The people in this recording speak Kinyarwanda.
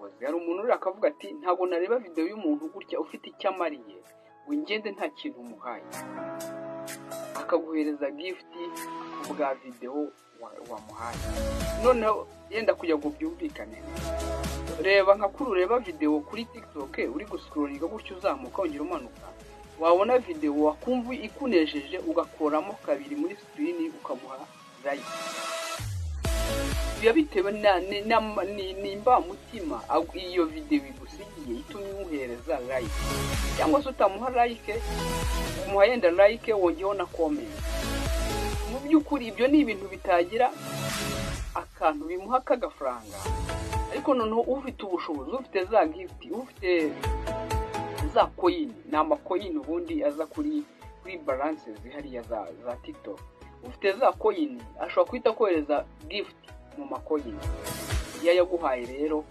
byahoze. Hari umuntu uri akavuga ati ntabwo nareba video y'umuntu gutya ufite icyo amariye wingende nta kintu umuhaye, akaguhereza gift bwa video wamuhaye. Noneho yenda kujya ngo byumvikane, reba nka kuri ureba video kuri TikTok uri guscrollinga gutyo uzamuka ongera umanuka, wabona video wakumva ikunejeje ugakoramo kabiri muri screen ukamuha like. Biba bitewe nimba mutima iyo video igusigiye itumye umuhereza like, cyangwa se utamuha like umuha yenda like wongeyeho na comment. Mu by'ukuri ibyo ni ibintu bitagira akantu bimuha kagafaranga, ariko noneho ufite ubushobozi, ufite za gift, ufite za coin, nama coin ubundi aza kuri balances hariya za TikTok, ufite za coin ashobora kwita kohereza gift mu macoin yaguhaye. Rero